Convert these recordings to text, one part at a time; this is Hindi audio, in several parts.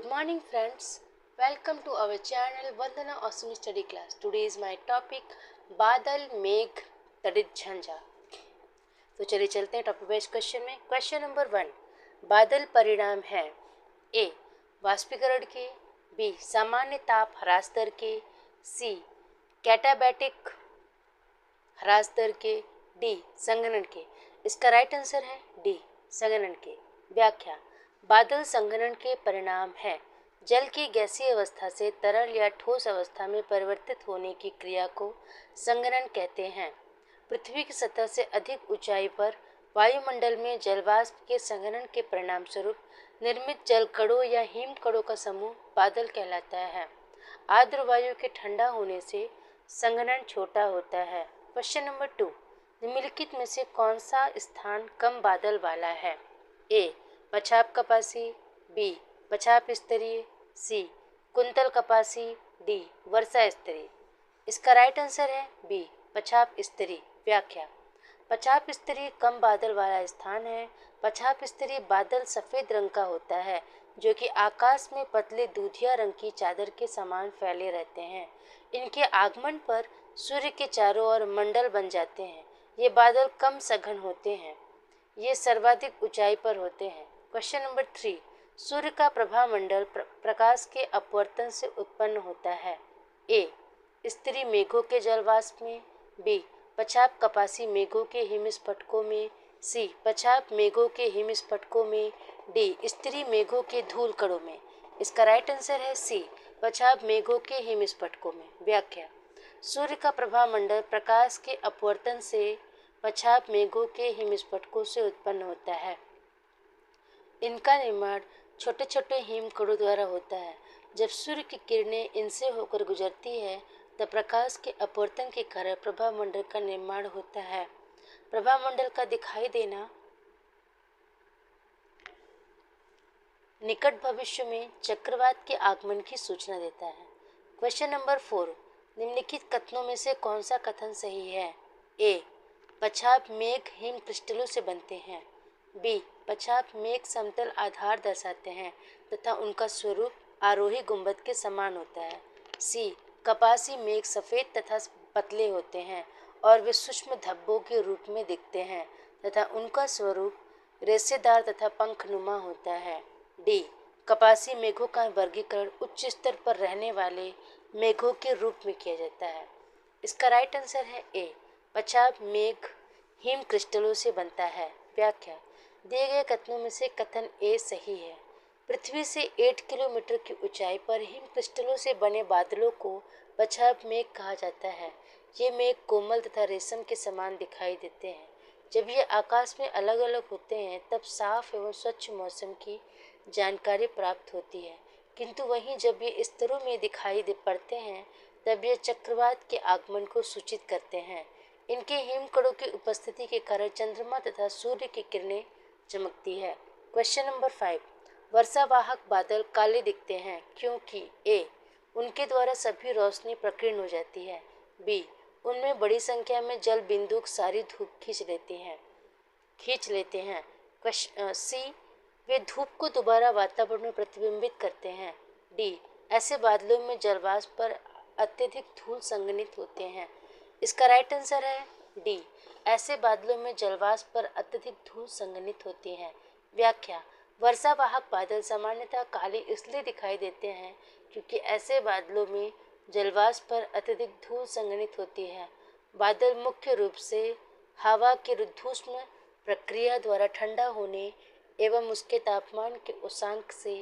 Good morning, friends. Welcome to our channel Vandana Awesome Study Class. Today is my topic बादल मेघ तड़ित झंझा। तो चलिए चलते हैं टॉपिक वाइज क्वेश्चन में। क्वेश्चन नंबर 1, बादल परिणाम है ए वाष्पीकरण के, बी सामान्य ताप ह्रास दर के, सी कैटाबैटिक ह्रास दर के, डी संघनन के। इसका राइट आंसर है डी संघनन के। व्याख्या: बादल संघनन के परिणाम है। जल की गैसीय अवस्था से तरल या ठोस अवस्था में परिवर्तित होने की क्रिया को संघनन कहते हैं। पृथ्वी की सतह से अधिक ऊंचाई पर वायुमंडल में जलवाष्प के संघनन के परिणाम स्वरूप निर्मित जलकणों या हिमकणों का समूह बादल कहलाता है। आर्द्र वायु के ठंडा होने से संघनन छोटा होता है। क्वेश्चन नंबर 2, निम्नलिखित में से कौन सा स्थान कम बादल वाला है? ए पछाप कपासी, बी पछाप स्तरीय, सी कुंतल कपासी, डी वर्षा स्तरीय। इसका राइट आंसर है बी पछाप स्तरीय। व्याख्या: पछाप स्तरीय कम बादल वाला स्थान है। पछाप स्तरीय बादल सफेद रंग का होता है जो कि आकाश में पतले दूधिया रंग की चादर के समान फैले रहते हैं। इनके आगमन पर सूर्य के चारों ओर मंडल बन जाते हैं। ये बादल कम सघन होते हैं। ये सर्वाधिक ऊंचाई पर होते हैं। क्वेश्चन नंबर 3, सूर्य का प्रभामंडल प्रकाश के अपवर्तन से उत्पन्न होता है। ए स्तरीय मेघों के जलवाष्प में, बी पछाप कपासी मेघों के हिमस्फटिकों में, सी पछाप मेघों के हिमस्फटिकों में, डी स्तरीय मेघों के धूल कणों में। इसका राइट आंसर है सी पछाप मेघों के हिमस्फटिकों में। व्याख्या: सूर्य का प्रभामंडल प्रकाश के अपवर्तन से पछाप मेघों के हिमस्फटिकों से उत्पन्न होता है। इनका निर्माण छोटे छोटे हिमकणों द्वारा होता है। जब सूर्य की किरणें इनसे होकर गुजरती है तब प्रकाश के अपवर्तन के कारण प्रभामंडल का निर्माण होता है। प्रभामंडल का दिखाई देना निकट भविष्य में चक्रवात के आगमन की सूचना देता है। क्वेश्चन नंबर 4, निम्नलिखित कथनों में से कौन सा कथन सही है? ए पछाप मेघ हिम क्रिस्टलों से बनते हैं, बी पछाप मेघ समतल आधार दर्शाते हैं तथा उनका स्वरूप आरोही गुंबद के समान होता है, सी कपासी मेघ सफ़ेद तथा पतले होते हैं और वे सूक्ष्म धब्बों के रूप में दिखते हैं तथा उनका स्वरूप रेशेदार तथा पंखनुमा होता है, डी कपासी मेघों का वर्गीकरण उच्च स्तर पर रहने वाले मेघों के रूप में किया जाता है। इसका राइट आंसर है ए पछाप मेघ हिम क्रिस्टलों से बनता है। व्याख्या: दिए गए कथनों में से कथन ए सही है। पृथ्वी से 8 किलोमीटर की ऊंचाई पर हिम क्रिस्टलों से बने बादलों को पछाप मेघ कहा जाता है। ये मेघ कोमल तथा रेशम के समान दिखाई देते हैं। जब ये आकाश में अलग अलग होते हैं तब साफ एवं स्वच्छ मौसम की जानकारी प्राप्त होती है, किंतु वहीं जब ये स्तरों में दिखाई पड़ते हैं तब ये चक्रवात के आगमन को सूचित करते हैं। इनके हिमकणों की उपस्थिति के कारण चंद्रमा तथा सूर्य की किरणें चमकती है। क्वेश्चन नंबर 5, वर्षावाहक बादल काले दिखते हैं क्योंकि ए उनके द्वारा सभी रोशनी प्रकीर्ण हो जाती है, बी उनमें बड़ी संख्या में जल बिंदु सारी धूप खींच लेते हैं, सी वे धूप को दोबारा वातावरण में प्रतिबिंबित करते हैं, डी ऐसे बादलों में जलवाष्प पर अत्यधिक धूल संघनित होते हैं। इसका राइट आंसर है डी ऐसे बादलों में जलवाष्प पर अत्यधिक धूल संघनित होती है। व्याख्या: वर्षावाहक बादल सामान्यतः काले इसलिए दिखाई देते हैं क्योंकि ऐसे बादलों में जलवाष्प पर अत्यधिक धूल संघनित होती है। बादल मुख्य रूप से हवा की ऊष्म प्रक्रिया द्वारा ठंडा होने एवं उसके तापमान के उच्चांक से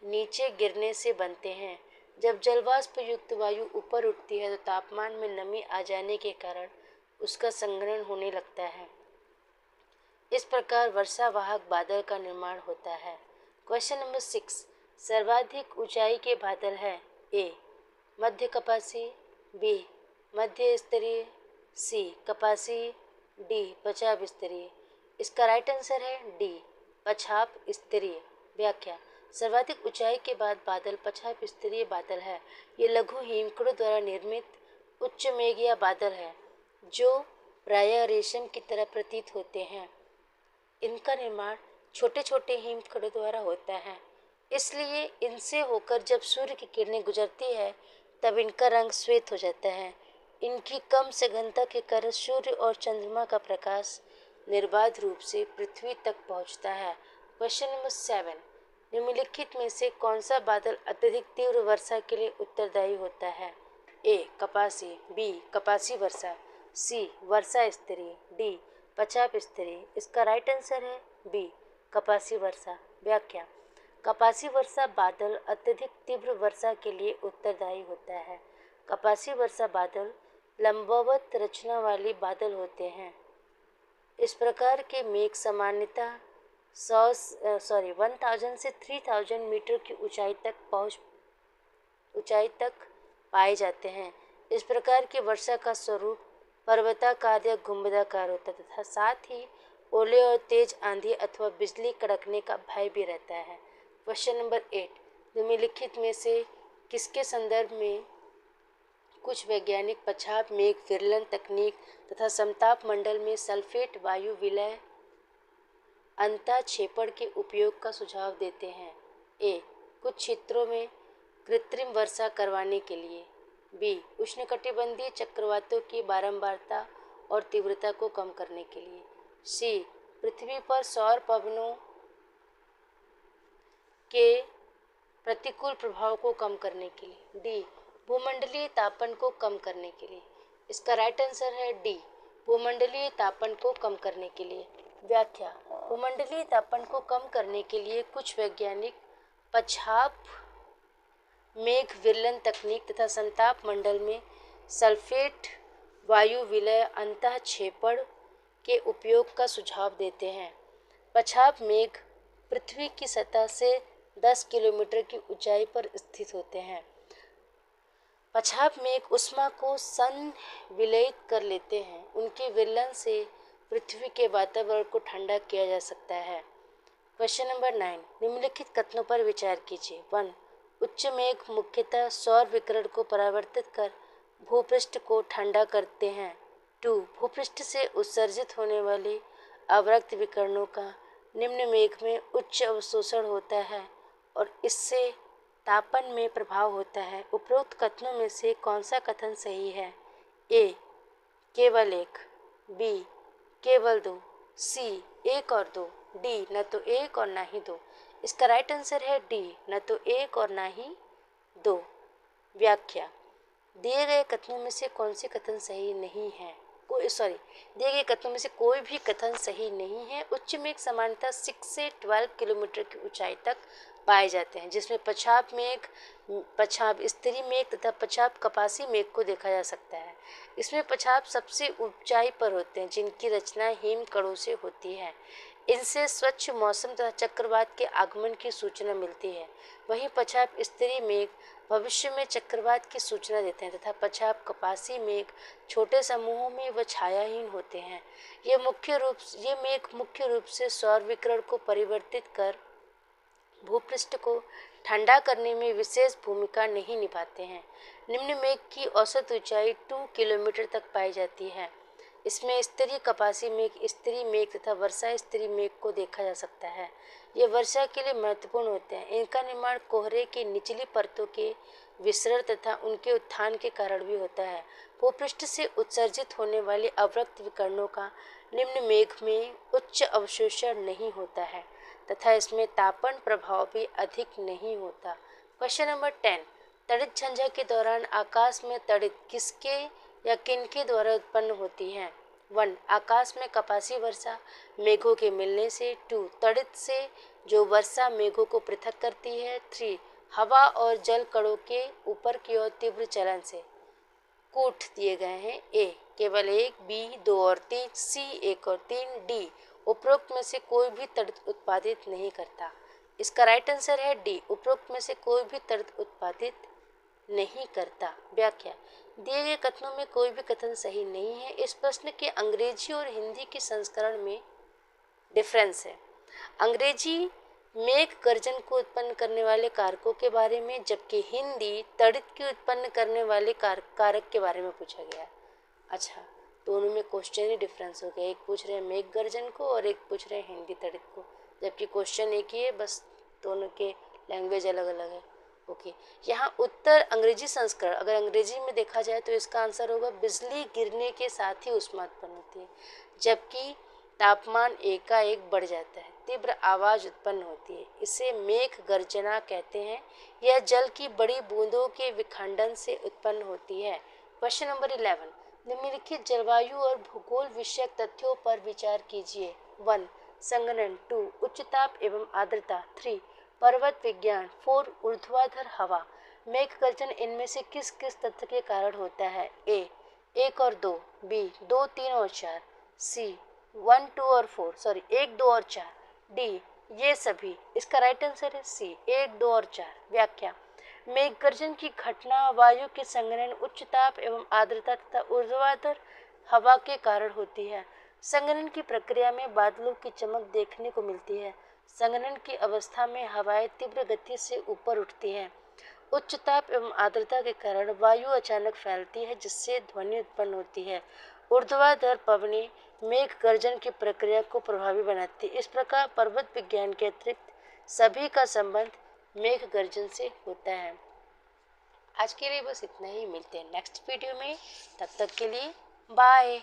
नीचे गिरने से बनते हैं। जब जलवाष्प युक्त वायु ऊपर उठती है तो तापमान में नमी आ जाने के कारण उसका संघनन होने लगता है। इस प्रकार वर्षावाहक बादल का निर्माण होता है। क्वेश्चन नंबर 6, सर्वाधिक ऊंचाई के बादल है ए मध्य कपासी, बी मध्य स्तरीय, सी कपासी, डी पछाप स्तरीय। इसका राइट आंसर है डी पछाप स्तरीय। व्याख्या: सर्वाधिक ऊंचाई के बाद बादल पछाप स्तरीय बादल है। ये लघु हिमकणों द्वारा निर्मित उच्च मेघीय बादल है जो प्रायः रेशम की तरह प्रतीत होते हैं। इनका निर्माण छोटे छोटे हिमकणों द्वारा होता है। इसलिए इनसे होकर जब सूर्य की किरणें गुजरती है तब इनका रंग श्वेत हो जाता है। इनकी कम सघनता के कारण सूर्य और चंद्रमा का प्रकाश निर्बाध रूप से पृथ्वी तक पहुंचता है। क्वेश्चन नंबर 7, निम्नलिखित में से कौन सा बादल अत्यधिक तीव्र वर्षा के लिए उत्तरदायी होता है? ए कपासी, बी कपासी वर्षा, सी वर्षा स्तरी, डी पछाप स्तरी। इसका राइट आंसर है बी कपासी वर्षा। व्याख्या: कपासी वर्षा बादल अत्यधिक तीव्र वर्षा के लिए उत्तरदायी होता है। कपासी वर्षा बादल लंबवत रचना वाली बादल होते हैं। इस प्रकार के मेघ सामान्यतः 1000 से 3000 मीटर की ऊंचाई तक पाए जाते हैं। इस प्रकार की वर्षा का स्वरूप पर्वताकार या गुंबदाकार होता है तथा साथ ही ओले और तेज आंधी अथवा बिजली कड़कने का भय भी रहता है। क्वेश्चन नंबर 8, निम्नलिखित में से किसके संदर्भ में कुछ वैज्ञानिक पछाप मेघ विरलन तकनीक तथा समताप मंडल में सल्फेट वायु विलय अंतःक्षेपण के उपयोग का सुझाव देते हैं? ए कुछ क्षेत्रों में कृत्रिम वर्षा करवाने के लिए, बी उष्णकटिबंधीय चक्रवातों की बारंबारता और तीव्रता को कम करने के लिए, सी पृथ्वी पर सौर पवनों के प्रतिकूल प्रभाव को कम करने के लिए, डी भूमंडलीय तापन को कम करने के लिए। इसका राइट आंसर है डी भूमंडलीय तापन को कम करने के लिए। व्याख्या: भूमंडलीय तापन को कम करने के लिए कुछ वैज्ञानिक पछाप मेघ विरलन तकनीक तथा संताप मंडल में सल्फेट वायु विलय अंतःक्षेपण के उपयोग का सुझाव देते हैं। पछाप मेघ पृथ्वी की सतह से 10 किलोमीटर की ऊंचाई पर स्थित होते हैं। पछाप मेघ उष्मा को संविलित कर लेते हैं। उनके विरलन से पृथ्वी के वातावरण को ठंडा किया जा सकता है। क्वेश्चन नंबर 9, निम्नलिखित कथनों पर विचार कीजिए। 1, उच्च मेघ मुख्यतः सौर विकिरण को परावर्तित कर भूपृष्ठ को ठंडा करते हैं। 2, भूपृष्ठ से उत्सर्जित होने वाले अवरक्त विकिरणों का निम्न मेघ में उच्च अवशोषण होता है और इससे तापन में प्रभाव होता है। उपरोक्त कथनों में से कौन सा कथन सही है? ए केवल एक, बी केवल 2, सी 1 और 2, डी न तो 1 और ना ही 2। इसका राइट आंसर है डी न तो 1 और ना ही 2। व्याख्या: दिए गए कथनों में से कौन से कथन सही नहीं है? दिए गए कथनों में से कोई भी कथन सही नहीं है। उच्च मेघ सामान्यतः 6 से 12 किलोमीटर की ऊंचाई तक पाए जाते हैं, जिसमें पछाप मेघ, पछाप स्तरी मेघ तथा पछाप कपासी मेघ को देखा जा सकता है। इसमें पछाप सबसे ऊंचाई पर होते हैं, जिनकी रचना हिम कणों से होती है। इनसे स्वच्छ मौसम तथा चक्रवात के आगमन की सूचना मिलती है। वहीं पछाप स्तरी मेघ भविष्य में चक्रवात की सूचना देते हैं तथा पछाप कपासी मेघ छोटे समूहों में व छायाहीन होते हैं। ये मेघ मुख्य रूप से सौर विकिरण को परिवर्तित कर भूपृष्ठ को ठंडा करने में विशेष भूमिका नहीं निभाते हैं। निम्न मेघ की औसत ऊंचाई 2 किलोमीटर तक पाई जाती है। इसमें स्तरीय कपासी मेघ, स्तरीय मेघ तथा वर्षा स्तरीय मेघ को देखा जा सकता है। ये वर्षा के लिए महत्वपूर्ण होते हैं। इनका निर्माण कोहरे की निचली परतों के विसरण तथा उनके उत्थान के कारण भी होता है। भूपृष्ठ से उत्सर्जित होने वाले अवरक्त विकिरणों का निम्न मेघ में उच्च अवशोषण नहीं होता है तथा इसमें तापन प्रभाव भी अधिक नहीं होता। क्वेश्चन नंबर 10, तड़ित झंझा के दौरान आकाश में तड़ित किसके या किनके द्वारा उत्पन्न होती है? 1, आकाश में कपासी वर्षा मेघों के मिलने से। 2, तड़ित से जो वर्षा मेघों को पृथक करती है। 3, हवा और जल कणों के ऊपर की ओर तीव्र चलन से। कूट दिए गए हैं। ए केवल 1, बी 2 और 3, सी 1 और 3, डी उपरोक्त में से कोई भी तड़ित उत्पादित नहीं करता। इसका राइट आंसर है डी उपरोक्त में से कोई भी तड़ित उत्पादित नहीं करता। व्याख्या: दिए गए कथनों में कोई भी कथन सही नहीं है। इस प्रश्न के अंग्रेजी और हिंदी के संस्करण में डिफरेंस है। अंग्रेजी मेघ गर्जन को उत्पन्न करने वाले कारकों के बारे में, जबकि हिंदी तड़ित की उत्पन्न करने वाले कारक के बारे में पूछा गया। अच्छा, दोनों में क्वेश्चन ही डिफरेंस हो गया। एक पूछ रहे हैं मेघ गर्जन को और एक पूछ रहे हैं हिंदी तड़ित को, जबकि क्वेश्चन एक ही है, बस दोनों के लैंग्वेज अलग अलग है। ओके, यहाँ उत्तर अंग्रेजी संस्करण, अगर अंग्रेजी में देखा जाए तो इसका आंसर होगा बिजली गिरने के साथ ही ऊष्मा उत्पन्न होती है, जबकि तापमान एकाएक बढ़ जाता है, तीव्र आवाज उत्पन्न होती है। इसे मेघ गर्जना कहते हैं। यह जल की बड़ी बूंदों के विखंडन से उत्पन्न होती है। क्वेश्चन नंबर 11, निम्नलिखित जलवायु और भूगोल विषयक तथ्यों पर विचार कीजिए। 1 संघनन, 2 उच्च ताप एवं आर्द्रता, 3 पर्वत विज्ञान, 4 ऊर्ध्वाधर हवा। मेघ गर्जन इनमें से किस किस तथ्य के कारण होता है? ए 1 और 2, बी 2, 3 और 4, सी 1, 2 और 4, सॉरी 1, 2 और 4, डी ये सभी। इसका राइट आंसर है सी 1, 2 और 4। व्याख्या, मेघ गर्जन की घटना वायु के संघनन, उच्च ताप एवं आर्द्रता तथा ऊर्ध्वाधर हवा के कारण होती है। संघनन की प्रक्रिया में बादलों की चमक देखने को मिलती है। संघनन की अवस्था में हवाएं तीव्र गति से ऊपर उठती हैं। उच्च ताप एवं आर्द्रता के कारण वायु अचानक फैलती है, जिससे ध्वनि उत्पन्न होती है। ऊर्ध्वाधर पवनें मेघ गर्जन की प्रक्रिया को प्रभावी बनाती है। इस प्रकार पर्वत विज्ञान के अतिरिक्त सभी का संबंध मेघ गर्जन से होता है। आज के लिए बस इतना ही, मिलते हैं नेक्स्ट वीडियो में। तब तक के लिए बाय।